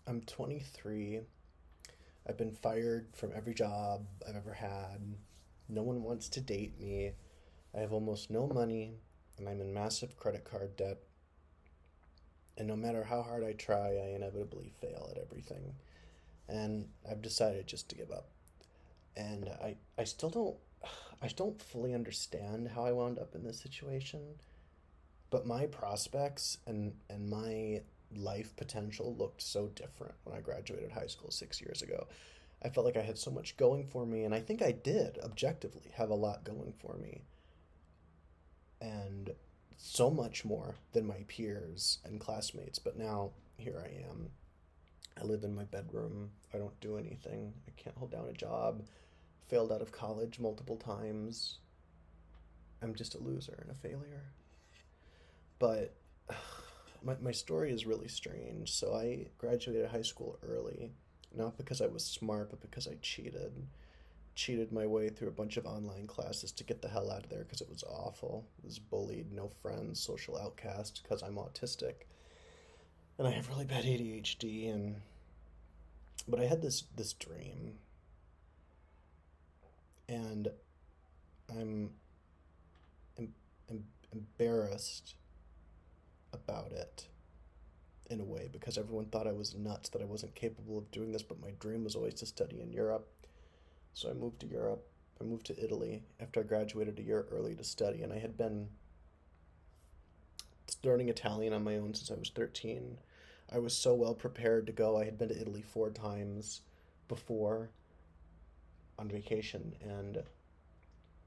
I'm 23. I've been fired from every job I've ever had. No one wants to date me. I have almost no money, and I'm in massive credit card debt. And no matter how hard I try, I inevitably fail at everything. And I've decided just to give up. And I still don't fully understand how I wound up in this situation. But my prospects and my life potential looked so different when I graduated high school 6 years ago. I felt like I had so much going for me, and I think I did objectively have a lot going for me, and so much more than my peers and classmates. But now here I am. I live in my bedroom. I don't do anything. I can't hold down a job. Failed out of college multiple times. I'm just a loser and a failure. But my story is really strange. So I graduated high school early, not because I was smart, but because I cheated. Cheated my way through a bunch of online classes to get the hell out of there because it was awful. I was bullied, no friends, social outcast because I'm autistic. And I have really bad ADHD, and but I had this dream, and I'm, em- embarrassed about it in a way because everyone thought I was nuts, that I wasn't capable of doing this, but my dream was always to study in Europe. So I moved to Europe. I moved to Italy after I graduated a year early to study, and I had been learning Italian on my own since I was 13. I was so well prepared to go. I had been to Italy 4 times before on vacation, and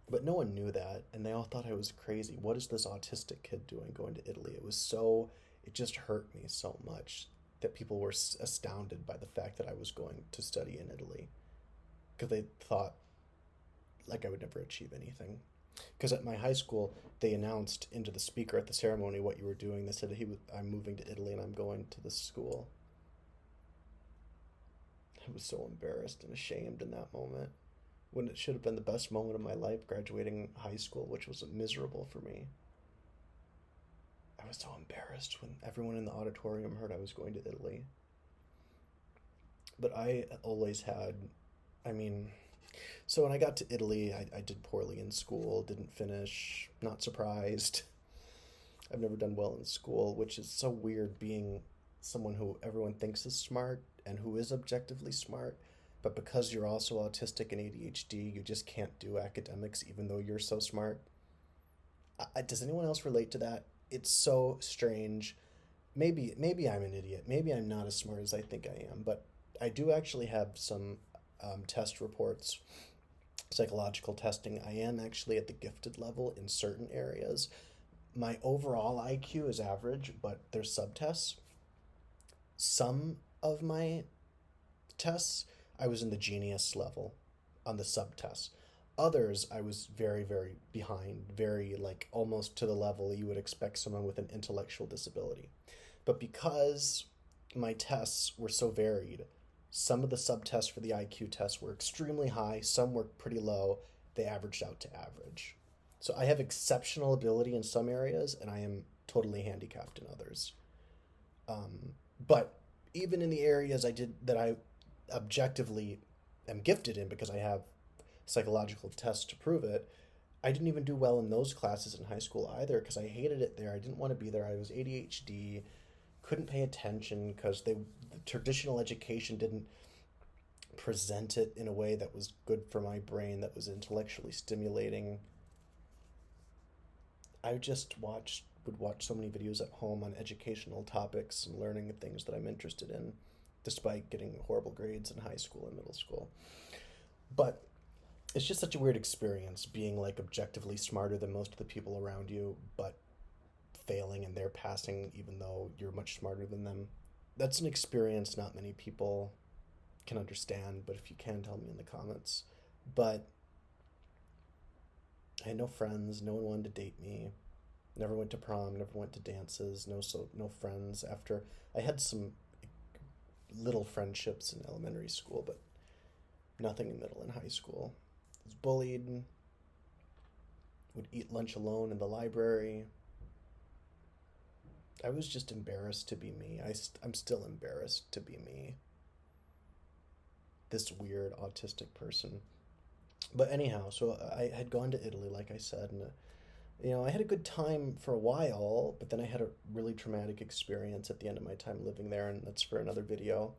but no one knew that, and they all thought I was crazy. What is this autistic kid doing going to Italy? It just hurt me so much that people were astounded by the fact that I was going to study in Italy because they thought like I would never achieve anything. Because at my high school, they announced into the speaker at the ceremony what you were doing. They said I'm moving to Italy and I'm going to this school. I was so embarrassed and ashamed in that moment when it should have been the best moment of my life, graduating high school, which was miserable for me. I was so embarrassed when everyone in the auditorium heard I was going to Italy. But I always had, I mean, so when I got to Italy, I did poorly in school, didn't finish, not surprised. I've never done well in school, which is so weird being someone who everyone thinks is smart and who is objectively smart. But because you're also autistic and ADHD, you just can't do academics even though you're so smart. Does anyone else relate to that? It's so strange. Maybe I'm an idiot. Maybe I'm not as smart as I think I am. But I do actually have some test reports, psychological testing. I am actually at the gifted level in certain areas. My overall IQ is average, but there's subtests. Some of my tests, I was in the genius level on the subtests. Others, I was very, very behind, very like almost to the level you would expect someone with an intellectual disability. But because my tests were so varied, some of the subtests for the IQ tests were extremely high, some were pretty low. They averaged out to average. So I have exceptional ability in some areas, and I am totally handicapped in others. But even in the areas I objectively am gifted in because I have psychological tests to prove it, I didn't even do well in those classes in high school either because I hated it there. I didn't want to be there. I was ADHD, couldn't pay attention because the traditional education didn't present it in a way that was good for my brain, that was intellectually stimulating. I just would watch so many videos at home on educational topics and learning the things that I'm interested in, despite getting horrible grades in high school and middle school. But it's just such a weird experience being like objectively smarter than most of the people around you, but failing and they're passing even though you're much smarter than them. That's an experience not many people can understand, but if you can, tell me in the comments. But I had no friends, no one wanted to date me. Never went to prom, never went to dances, no friends. After I had some little friendships in elementary school, but nothing in middle and high school. I was bullied, would eat lunch alone in the library. I was just embarrassed to be me. I'm still embarrassed to be me, this weird autistic person. But anyhow, so I had gone to Italy, like I said, and I had a good time for a while, but then I had a really traumatic experience at the end of my time living there, and that's for another video.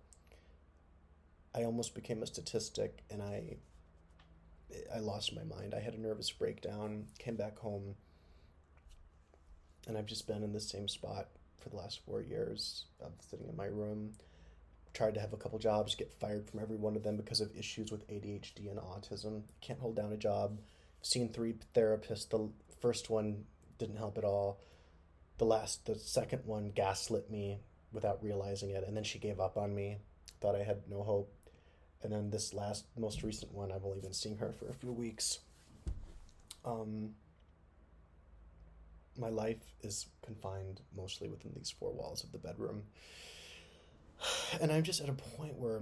I almost became a statistic, and I lost my mind. I had a nervous breakdown, came back home, and I've just been in the same spot for the last 4 years of sitting in my room. Tried to have a couple jobs, get fired from every one of them because of issues with ADHD and autism. Can't hold down a job. Seen 3 therapists. The first one didn't help at all. The second one gaslit me without realizing it, and then she gave up on me. Thought I had no hope. And then this most recent one, I've only been seeing her for a few weeks. My life is confined mostly within these 4 walls of the bedroom. And I'm just at a point where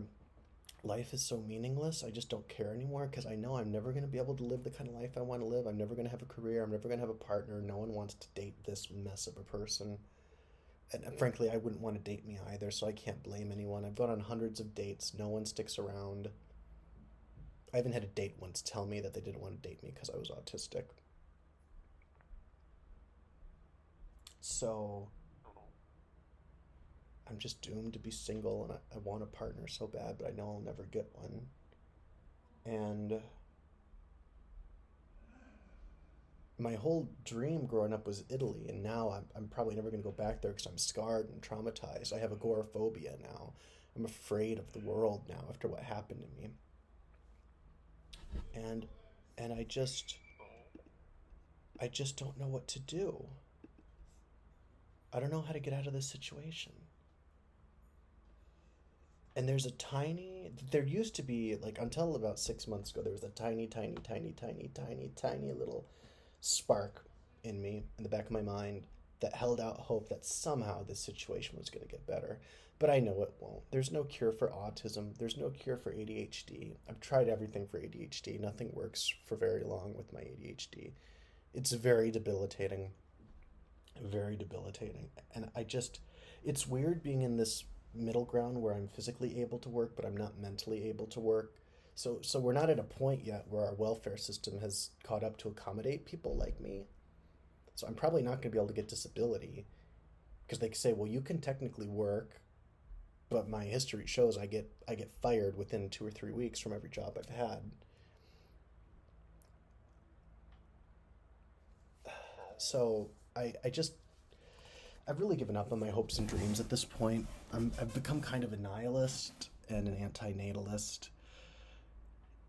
life is so meaningless. I just don't care anymore because I know I'm never going to be able to live the kind of life I want to live. I'm never going to have a career. I'm never going to have a partner. No one wants to date this mess of a person. And frankly, I wouldn't want to date me either, so I can't blame anyone. I've gone on hundreds of dates. No one sticks around. I haven't had a date once tell me that they didn't want to date me because I was autistic. So I'm just doomed to be single, and I want a partner so bad, but I know I'll never get one. And my whole dream growing up was Italy, and now I'm probably never going to go back there because I'm scarred and traumatized. I have agoraphobia now. I'm afraid of the world now after what happened to me. And and I just don't know what to do. I don't know how to get out of this situation. And there used to be, like, until about 6 months ago, there was a tiny, tiny, tiny, tiny, tiny, tiny little spark in me, in the back of my mind, that held out hope that somehow this situation was going to get better. But I know it won't. There's no cure for autism. There's no cure for ADHD. I've tried everything for ADHD. Nothing works for very long with my ADHD. It's very debilitating. Very debilitating. And it's weird being in this middle ground where I'm physically able to work, but I'm not mentally able to work. So we're not at a point yet where our welfare system has caught up to accommodate people like me. So I'm probably not going to be able to get disability because they say, well, you can technically work, but my history shows I get fired within 2 or 3 weeks from every job I've had. So I've really given up on my hopes and dreams at this point. I've become kind of a nihilist and an anti-natalist,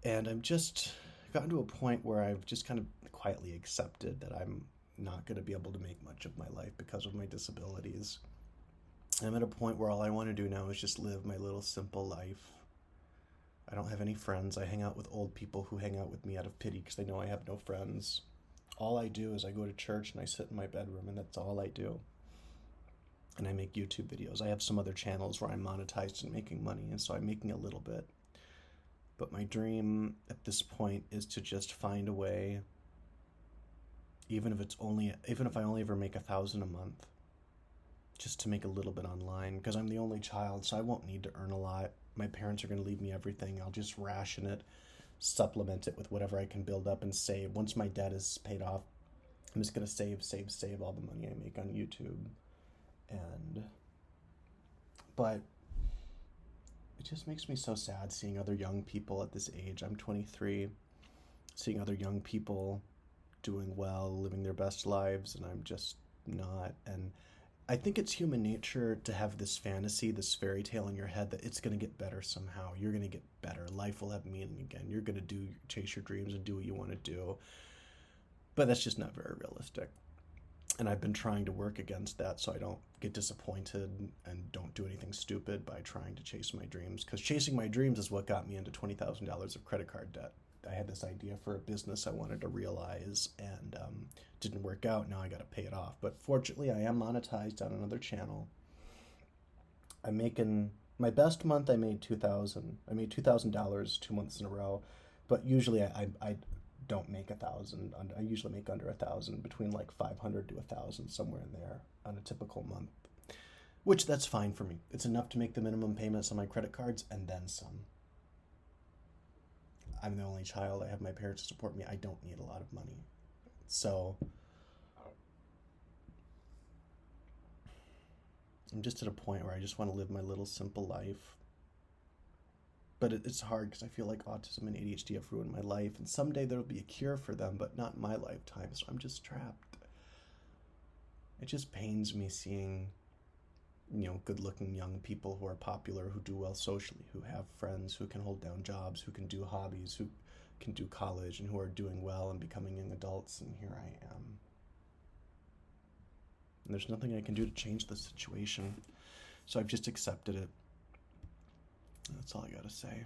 and I'm just gotten to a point where I've just kind of quietly accepted that I'm not going to be able to make much of my life because of my disabilities. I'm at a point where all I want to do now is just live my little simple life. I don't have any friends. I hang out with old people who hang out with me out of pity because they know I have no friends. All I do is I go to church and I sit in my bedroom, and that's all I do. And I make YouTube videos. I have some other channels where I'm monetized and making money, and so I'm making a little bit. But my dream at this point is to just find a way, even if I only ever make 1,000 a month, just to make a little bit online, because I'm the only child, so I won't need to earn a lot. My parents are going to leave me everything. I'll just ration it, supplement it with whatever I can build up and save. Once my debt is paid off, I'm just going to save all the money I make on YouTube. But it just makes me so sad seeing other young people at this age. I'm 23, seeing other young people doing well, living their best lives, and I'm just not. And I think it's human nature to have this fantasy, this fairy tale in your head that it's going to get better somehow. You're going to get better. Life will have meaning again. You're going to chase your dreams and do what you want to do. But that's just not very realistic. And I've been trying to work against that so I don't get disappointed and don't do anything stupid by trying to chase my dreams. Because chasing my dreams is what got me into $20,000 of credit card debt. I had this idea for a business I wanted to realize, and didn't work out. Now I got to pay it off. But fortunately, I am monetized on another channel. I'm making my best month. I made $2,000. I made $2,000 2 months in a row. But usually I don't make 1,000. I usually make under 1,000, between like 500 to 1,000, somewhere in there on a typical month. Which that's fine for me. It's enough to make the minimum payments on my credit cards and then some. I'm the only child. I have my parents to support me. I don't need a lot of money. So I'm just at a point where I just want to live my little simple life. But it's hard because I feel like autism and ADHD have ruined my life, and someday there'll be a cure for them, but not in my lifetime, so I'm just trapped. It just pains me seeing, good looking young people who are popular, who do well socially, who have friends, who can hold down jobs, who can do hobbies, who can do college, and who are doing well and becoming young adults, and here I am. And there's nothing I can do to change the situation, so I've just accepted it. That's all I gotta say.